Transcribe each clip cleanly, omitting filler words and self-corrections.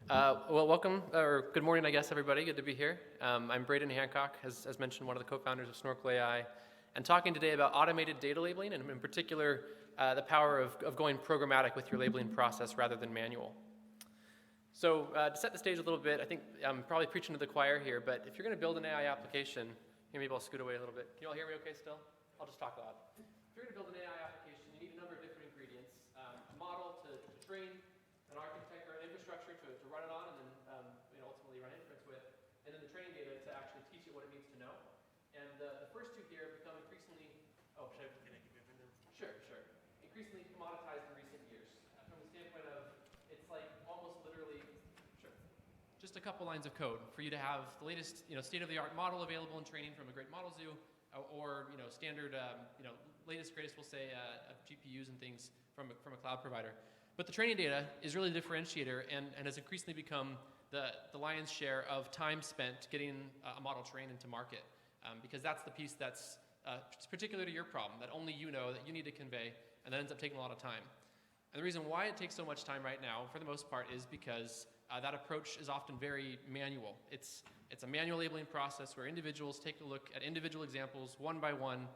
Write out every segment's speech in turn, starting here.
Well, welcome, or good morning, I guess, everybody. Good to be here. I'm Braden Hancock, as mentioned, one of the co-founders of Snorkel AI, and talking today about automated data labeling, and in particular, the power of going programmatic with your labeling process rather than manual. So to set the stage a little bit, I think I'm probably preaching to the choir here, but if you're going to build an AI application, maybe I'll scoot away a little bit. Can you all hear me okay still? I'll just talk loud. If you're going to build an AI application, you need a number of different ingredients. A model to train, an architect or an infrastructure to run it on, and then ultimately run inference with, and then the training data to actually teach it what it needs to know. And the first two here become increasingly, can I give you a minute? Sure. Increasingly commoditized in recent years. From the standpoint of, it's like almost literally, just a couple lines of code for you to have the latest, state-of-the-art model available in training from a great model zoo, or standard, latest, greatest, we'll say, of GPUs and things from a cloud provider. But the training data is really the differentiator and has increasingly become the lion's share of time spent getting a model trained into market, because that's the piece that's particular to your problem, that only you know, that you need to convey, and that ends up taking a lot of time. And the reason why it takes so much time right now, for the most part, is because that approach is often very manual. It's a manual labeling process where individuals take a look at individual examples one by one,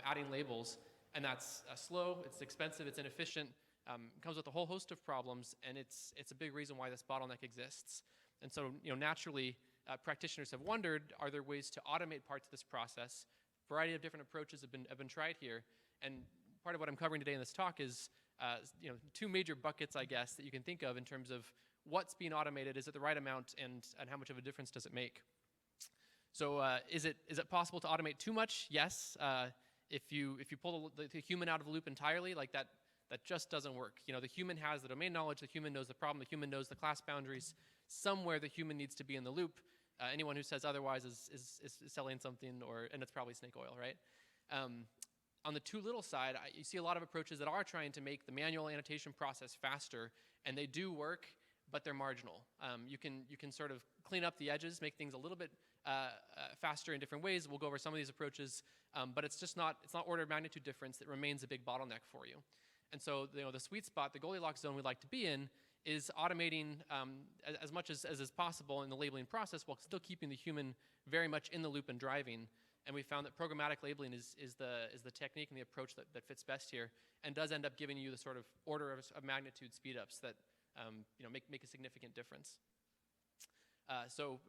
adding labels, and that's slow, it's expensive, it's inefficient, comes with a whole host of problems, and it's a big reason why this bottleneck exists. And so, naturally, practitioners have wondered, are there ways to automate parts of this process? A variety of different approaches have been tried here, and part of what I'm covering today in this talk is two major buckets, I guess, that you can think of in terms of what's being automated, is it the right amount, and how much of a difference does it make? So is it possible to automate too much? Yes. If you pull the human out of the loop entirely, like that just doesn't work. The human has the domain knowledge, the human knows the problem, the human knows the class boundaries. Somewhere the human needs to be in the loop. Anyone who says otherwise is selling something, and it's probably snake oil, right? On the too little side, you see a lot of approaches that are trying to make the manual annotation process faster, and they do work, but they're marginal. You can sort of clean up the edges, make things a little bit faster in different ways. We'll go over some of these approaches, but it's not order of magnitude difference that remains a big bottleneck for you. And so the sweet spot, the Goldilocks zone we'd like to be in, is automating as much as is possible in the labeling process while still keeping the human very much in the loop and driving. And we found that programmatic labeling is the technique and the approach that fits best here, and does end up giving you the sort of order of magnitude speed-ups that make a significant difference. So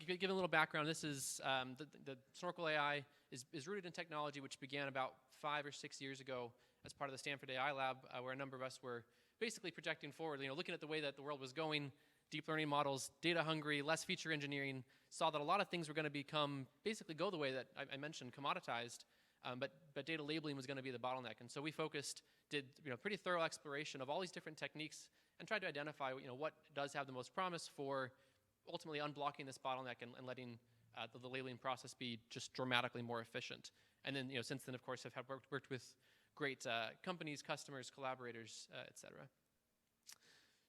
give a little background. This is the Snorkel AI is rooted in technology which began about 5 or 6 years ago as part of the Stanford AI Lab, where a number of us were basically projecting forward, looking at the way that the world was going, deep learning models, data hungry, less feature engineering, saw that a lot of things were going to basically go the way that I mentioned, commoditized, but data labeling was going to be the bottleneck. And so we did pretty thorough exploration of all these different techniques and tried to identify what does have the most promise for ultimately unblocking this bottleneck and letting the labeling process be just dramatically more efficient. And then since then, of course, have worked with great companies, customers, collaborators, et cetera.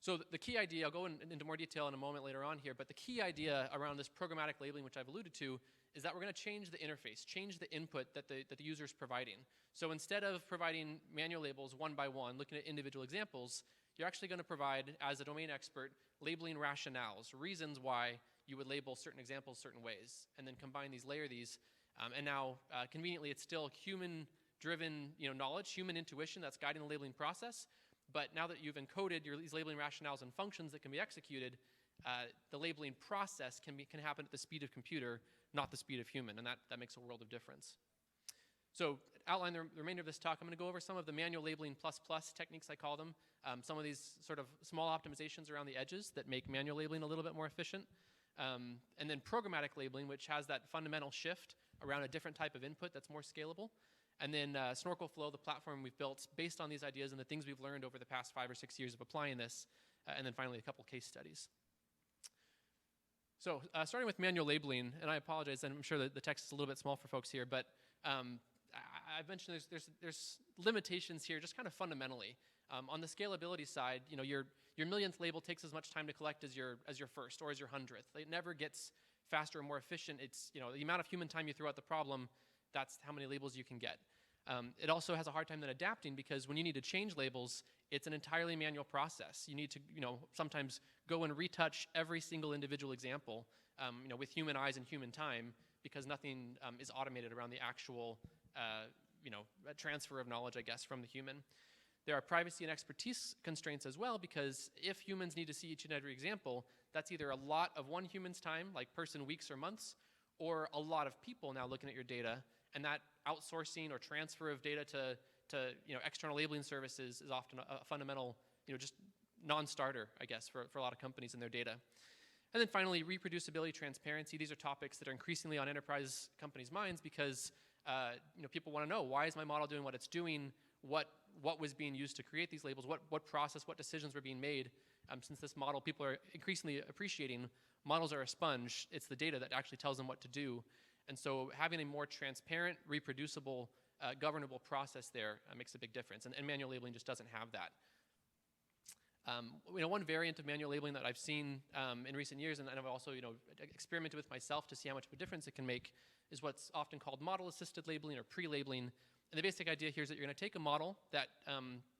So the key idea, I'll go into more detail in a moment later on here, but the key idea around this programmatic labeling, which I've alluded to, is that we're going to change the interface, change the input that the user is providing. So instead of providing manual labels one by one, looking at individual examples, you're actually going to provide, as a domain expert, labeling rationales, reasons why you would label certain examples certain ways, and then combine these, layer these, and now conveniently it's still human-driven knowledge, human intuition that's guiding the labeling process. But now that you've encoded these labeling rationales and functions that can be executed, the labeling process can happen at the speed of computer, not the speed of human, and that makes a world of difference. So outline the remainder of this talk, I'm going to go over some of the manual labeling plus techniques, I call them, some of these sort of small optimizations around the edges that make manual labeling a little bit more efficient, and then programmatic labeling, which has that fundamental shift around a different type of input that's more scalable. And then Snorkel Flow, the platform we've built based on these ideas and the things we've learned over the past 5 or 6 years of applying this, and then finally a couple case studies. So starting with manual labeling, and I apologize, I'm sure that the text is a little bit small for folks here, but I've mentioned there's limitations here just kind of fundamentally. On the scalability side, your millionth label takes as much time to collect as your first or as your 100th. It never gets faster or more efficient. It's the amount of human time you throw at the problem, that's how many labels you can get. It also has a hard time then adapting because when you need to change labels, it's an entirely manual process. You need to, sometimes go and retouch every single individual example, with human eyes and human time, because nothing is automated around the actual, transfer of knowledge, I guess, from the human. There are privacy and expertise constraints as well, because if humans need to see each and every example, that's either a lot of one human's time, like person weeks or months, or a lot of people now looking at your data, and that outsourcing or transfer of data to external labeling services is often a fundamental, just non-starter, I guess, for a lot of companies and their data. And then finally, reproducibility, transparency. These are topics that are increasingly on enterprise companies' minds because people want to know, why is my model doing what it's doing? What was being used to create these labels? What process, what decisions were being made? Since this model, people are increasingly appreciating, models are a sponge. It's the data that actually tells them what to do. And so having a more transparent, reproducible, governable process there makes a big difference. And manual labeling just doesn't have that. One variant of manual labeling that I've seen in recent years, and I've also experimented with myself to see how much of a difference it can make, is what's often called model-assisted labeling or pre-labeling. And the basic idea here is that you're going to take a model that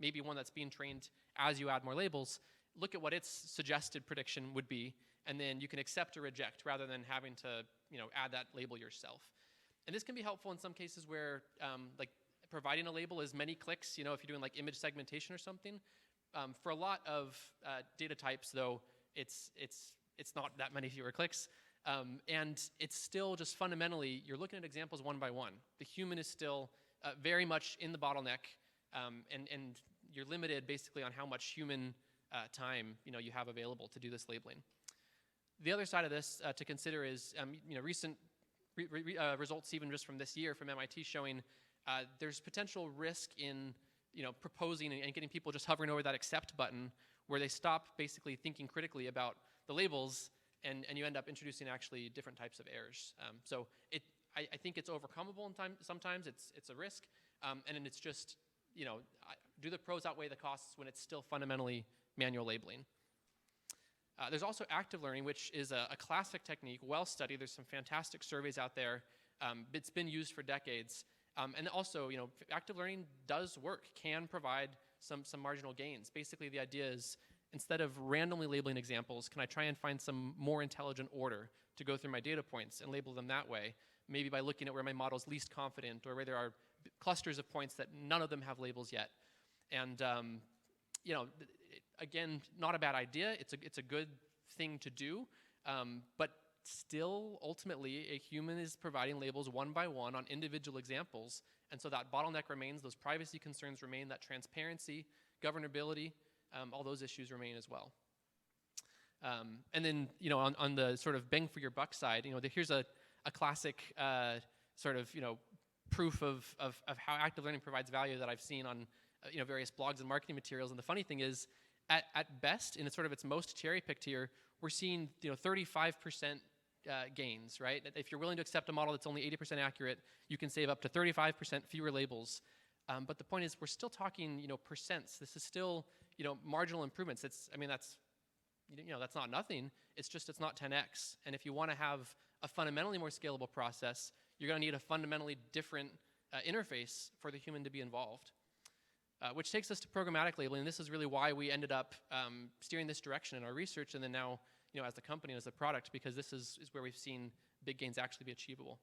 maybe one that's being trained as you add more labels, look at what its suggested prediction would be, and then you can accept or reject rather than having to add that label yourself. And this can be helpful in some cases where like providing a label is many clicks, if you're doing like image segmentation or something. For a lot of data types, though, it's not that many fewer clicks. And it's still just fundamentally, you're looking at examples one by one. The human is still very much in the bottleneck, and you're limited basically on how much human time you have available to do this labeling. The other side of this to consider is recent results even just from this year from MIT showing there's potential risk in proposing and getting people just hovering over that accept button where they stop basically thinking critically about the labels and you end up introducing actually different types of errors. So I think it's overcomable sometimes. It's a risk, and then it's just do the pros outweigh the costs when it's still fundamentally manual labeling. There's also active learning, which is a classic technique, well studied. There's some fantastic surveys out there. It's been used for decades. And also, active learning does work, can provide some marginal gains. Basically, the idea is instead of randomly labeling examples, can I try and find some more intelligent order to go through my data points and label them that way? Maybe by looking at where my model is least confident or where there are clusters of points that none of them have labels yet. And again, not a bad idea. It's a good thing to do, but still, ultimately, a human is providing labels one by one on individual examples, and so that bottleneck remains, those privacy concerns remain, that transparency, governability, all those issues remain as well. And then, on the sort of bang for your buck side, here's a classic sort of, proof of how active learning provides value that I've seen on various blogs and marketing materials. And the funny thing is, at best, in sort of its most cherry-picked here, we're seeing 35% gains, right? If you're willing to accept a model that's only 80% accurate, you can save up to 35% fewer labels. But the point is, we're still talking percents. This is still marginal improvements. That's not nothing. It's just it's not 10x. And if you want to have a fundamentally more scalable process, you're going to need a fundamentally different interface for the human to be involved. Which takes us to programmatic labeling. This is really why we ended up steering this direction in our research, and then now, as the company and as the product, because this is where we've seen big gains actually be achievable.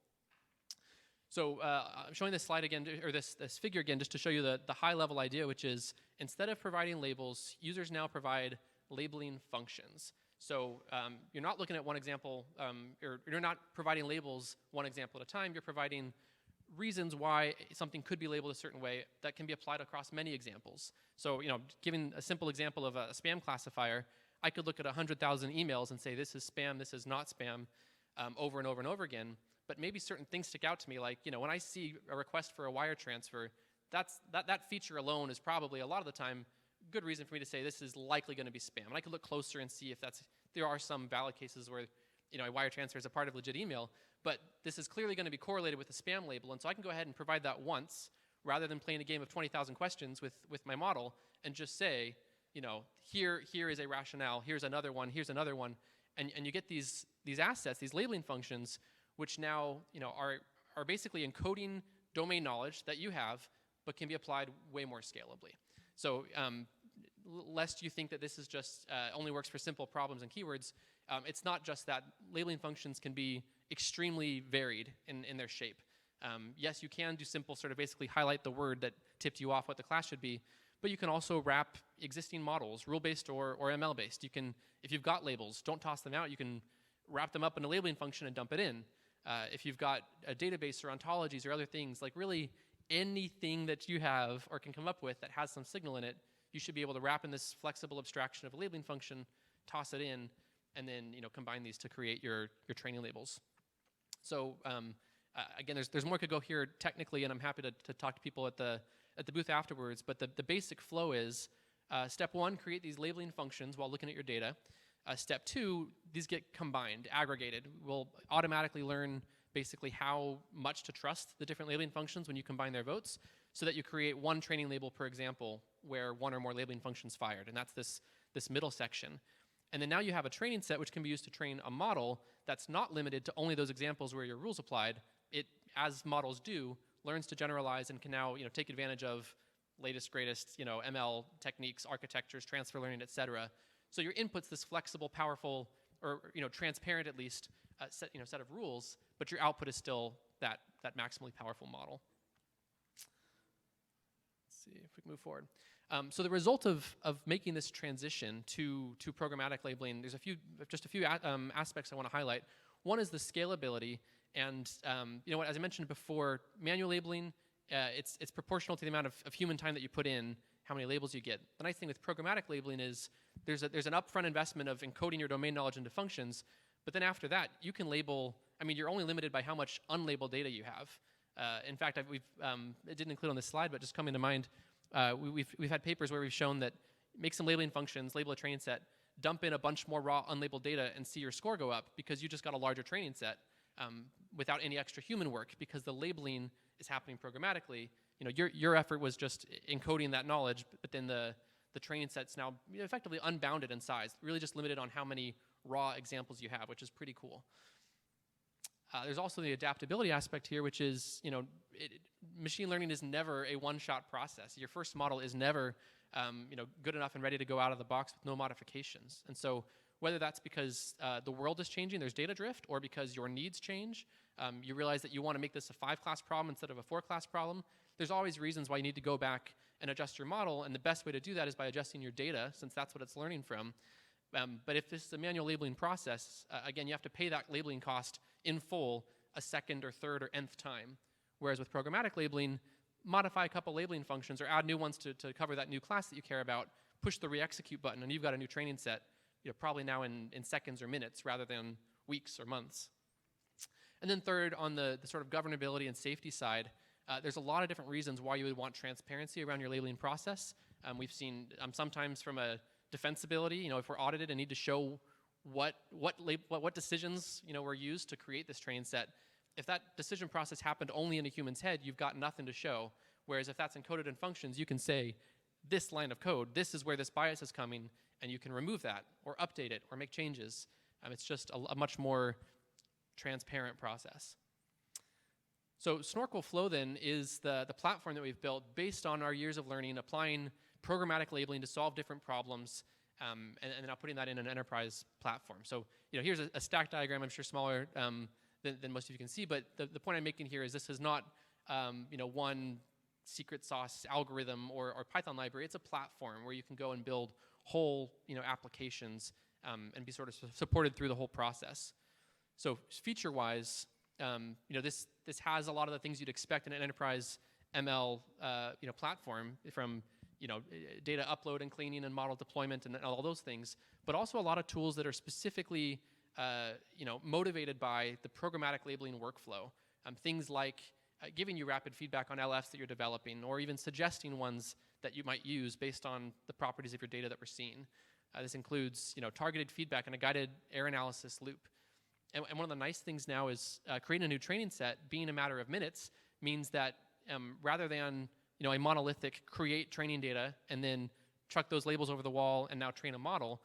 So I'm showing this slide again, or this figure again, just to show you the high-level idea, which is instead of providing labels, users now provide labeling functions. So you're not looking at one example, or you're not providing labels one example at a time. You're providing reasons why something could be labeled a certain way that can be applied across many examples. So, giving a simple example of a spam classifier, I could look at 100,000 emails and say this is spam, this is not spam, over and over and over again. But maybe certain things stick out to me, like when I see a request for a wire transfer, that feature alone is probably a lot of the time good reason for me to say this is likely going to be spam. And I could look closer and see if there are some valid cases where a wire transfer is a part of legit email, but this is clearly going to be correlated with the spam label, and so I can go ahead and provide that once, rather than playing a game of 20,000 questions with my model, and just say, here is a rationale, here's another one, and you get these assets, these labeling functions, which now are basically encoding domain knowledge that you have, but can be applied way more scalably. So lest you think that this is just only works for simple problems and keywords, it's not just that. Labeling functions can be extremely varied in their shape. Yes, you can do simple sort of basically highlight the word that tipped you off what the class should be, but you can also wrap existing models, rule-based or ML-based. You can, if you've got labels, don't toss them out. You can wrap them up in a labeling function and dump it in. If you've got a database or ontologies or other things, like really anything that you have or can come up with that has some signal in it, you should be able to wrap in this flexible abstraction of a labeling function, toss it in, and then combine these to create your training labels. So again, there's more could go here technically, and I'm happy to talk to people at the booth afterwards. But the basic flow is step one, create these labeling functions while looking at your data. Step two, these get combined, aggregated. We'll automatically learn basically how much to trust the different labeling functions when you combine their votes, so that you create one training label per example where one or more labeling functions fired, and that's this middle section. And then now you have a training set which can be used to train a model that's not limited to only those examples where your rules applied. It, as models do, learns to generalize and can now take advantage of latest, greatest ML techniques, architectures, transfer learning, et cetera. So your input's this flexible, powerful, or transparent at least set of rules, but your output is still that maximally powerful model. Let's see if we can move forward. So the result of making this transition to programmatic labeling, there's just a few aspects I want to highlight. One is the scalability, and as I mentioned before, manual labeling, it's proportional to the amount of human time that you put in, how many labels you get. The nice thing with programmatic labeling is there's an upfront investment of encoding your domain knowledge into functions, but then after that, you can label. I mean, you're only limited by how much unlabeled data you have. In fact, it didn't include on this slide, but just coming to mind, we've had papers where we've shown that make some labeling functions, label a training set, dump in a bunch more raw unlabeled data, and see your score go up because you just got a larger training set without any extra human work, because the labeling is happening programmatically. Your effort was just encoding that knowledge, but then the training set's now effectively unbounded in size, really just limited on how many raw examples you have, which is pretty cool. There's also the adaptability aspect here, which is, machine learning is never a one-shot process. Your first model is never, good enough and ready to go out of the box with no modifications. And so whether that's because the world is changing, there's data drift, or because your needs change, you realize that you want to make this a 5-class problem instead of a 4-class problem, there's always reasons why you need to go back and adjust your model, and the best way to do that is by adjusting your data, since that's what it's learning from. But if this is a manual labeling process, again, you have to pay that labeling cost in full a second or third or nth time. Whereas with programmatic labeling, modify a couple labeling functions or add new ones to cover that new class that you care about, push the re-execute button, and you've got a new training set, probably now in seconds or minutes rather than weeks or months. And then third, on the sort of governability and safety side, there's a lot of different reasons why you would want transparency around your labeling process. We've seen sometimes from a defensibility, if we're audited and need to show what decisions were used to create this training set. If that decision process happened only in a human's head, you've got nothing to show. Whereas if that's encoded in functions, you can say, this line of code, this is where this bias is coming, and you can remove that or update it or make changes. It's just a much more transparent process. So Snorkel Flow then is the platform that we've built based on our years of learning, applying programmatic labeling to solve different problems, and now putting that in an enterprise platform. So here's a stack diagram, I'm sure smaller than most of you can see, but the point I'm making here is this is not one secret sauce algorithm or Python library. It's a platform where you can go and build whole applications and be sort of supported through the whole process. So feature-wise, this has a lot of the things you'd expect in an enterprise ML platform, from data upload and cleaning and model deployment and all those things, but also a lot of tools that are specifically motivated by the programmatic labeling workflow. Things like giving you rapid feedback on LFs that you're developing, or even suggesting ones that you might use based on the properties of your data that we're seeing. This includes targeted feedback and a guided error analysis loop. And one of the nice things now is creating a new training set, being a matter of minutes, means that rather than a monolithic create training data and then chuck those labels over the wall and now train a model,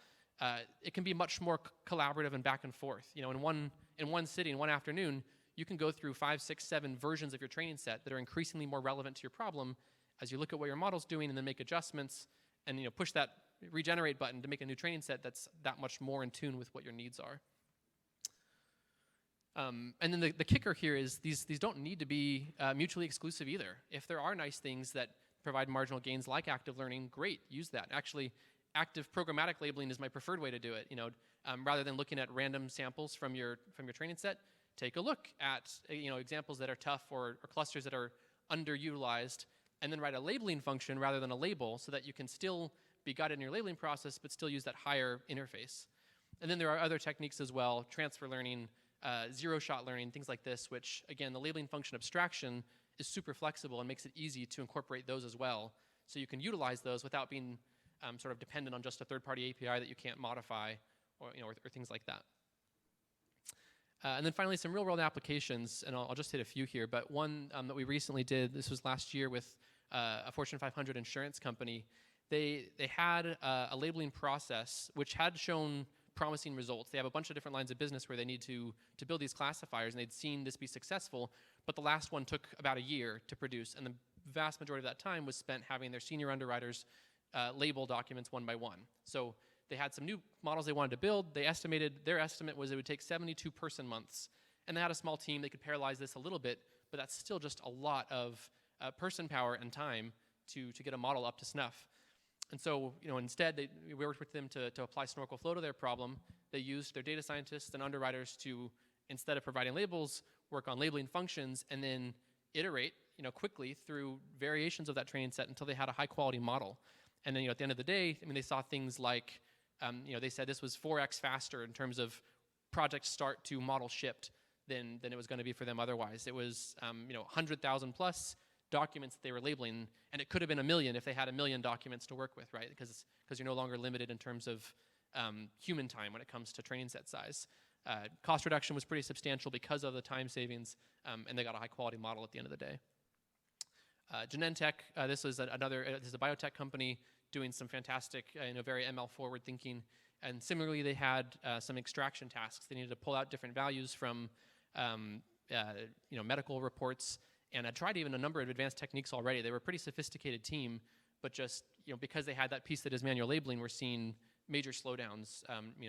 it can be much more collaborative and back and forth. In one sitting, one afternoon, you can go through 5, 6, 7 versions of your training set that are increasingly more relevant to your problem as you look at what your model's doing and then make adjustments and push that regenerate button to make a new training set that's that much more in tune with what your needs are. And then the kicker here is these don't need to be mutually exclusive either. If there are nice things that provide marginal gains like active learning, great, use that. Actually, active programmatic labeling is my preferred way to do it. Rather than looking at random samples from your training set, take a look at examples that are tough or clusters that are underutilized, and then write a labeling function rather than a label so that you can still be guided in your labeling process but still use that higher interface. And then there are other techniques as well, transfer learning, zero-shot learning, things like this, which, again, the labeling function abstraction is super flexible and makes it easy to incorporate those as well. So you can utilize those without being sort of dependent on just a third-party API that you can't modify or things like that. And then finally, some real-world applications, and I'll just hit a few here, but one that we recently did, this was last year with a Fortune 500 insurance company. They had a labeling process which had shown promising results. They have a bunch of different lines of business where they need to build these classifiers, and they'd seen this be successful, but the last one took about a year to produce, and the vast majority of that time was spent having their senior underwriters label documents one by one. So they had some new models they wanted to build. Their estimate was it would take 72 person months, and they had a small team. They could parallelize this a little bit, but that's still just a lot of person power and time to get a model up to snuff. And so, instead, we worked with them to apply Snorkel Flow to their problem. They used their data scientists and underwriters to, instead of providing labels, work on labeling functions and then iterate, quickly through variations of that training set until they had a high-quality model. And then, at the end of the day, they saw things like, they said this was 4x faster in terms of project start to model shipped than it was going to be for them otherwise. It was, 100,000 plus documents that they were labeling, and it could have been 1 million if they had 1 million documents to work with, right? Because you're no longer limited in terms of human time when it comes to training set size. Cost reduction was pretty substantial because of the time savings, and they got a high-quality model at the end of the day. Genentech, this is a biotech company doing some fantastic, very ML forward thinking. And similarly, they had some extraction tasks. They needed to pull out different values from medical reports, and I tried even a number of advanced techniques already. They were a pretty sophisticated team, but just because they had that piece that is manual labeling, we're seeing major slowdowns,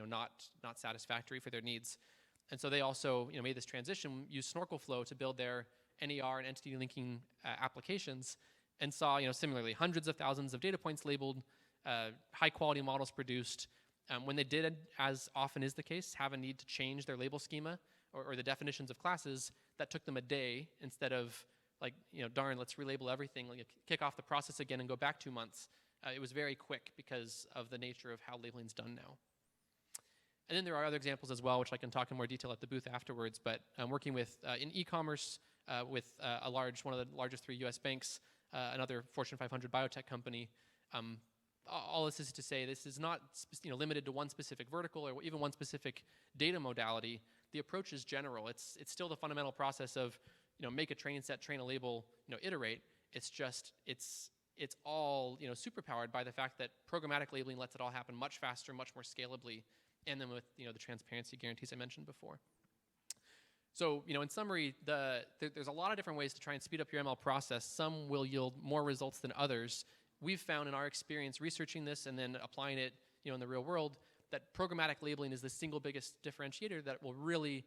not satisfactory for their needs. And so they also made this transition, used Snorkel Flow to build their NER and entity linking applications, and saw similarly hundreds of thousands of data points labeled, high quality models produced. When they did, as often is the case, have a need to change their label schema or the definitions of classes, that took them a day instead of darn, let's relabel everything, kick off the process again and go back 2 months. It was very quick because of the nature of how labeling's done now. And then there are other examples as well, which I can talk in more detail at the booth afterwards, but I'm working with, in e-commerce, with one of the largest 3 US banks, another Fortune 500 biotech company. All this is to say this is not limited to one specific vertical or even one specific data modality. The approach is general. It's still the fundamental process of make a training set, train a label, iterate. It's just it's all superpowered by the fact that programmatic labeling lets it all happen much faster, much more scalably, and then with the transparency guarantees I mentioned before. So in summary, there's a lot of different ways to try and speed up your ML process. Some will yield more results than others. We've found in our experience researching this and then applying it in the real world that programmatic labeling is the single biggest differentiator that will really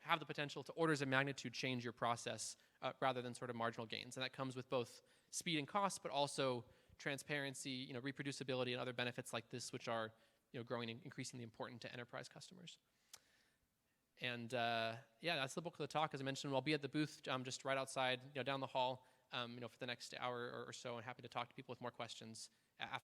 have the potential to orders of magnitude change your process rather than sort of marginal gains. And that comes with both speed and cost, but also transparency, reproducibility, and other benefits like this, which are growing and increasingly important to enterprise customers. And yeah, that's the bulk of the talk. As I mentioned, I'll be at the booth just right outside, down the hall, for the next hour or so, and happy to talk to people with more questions.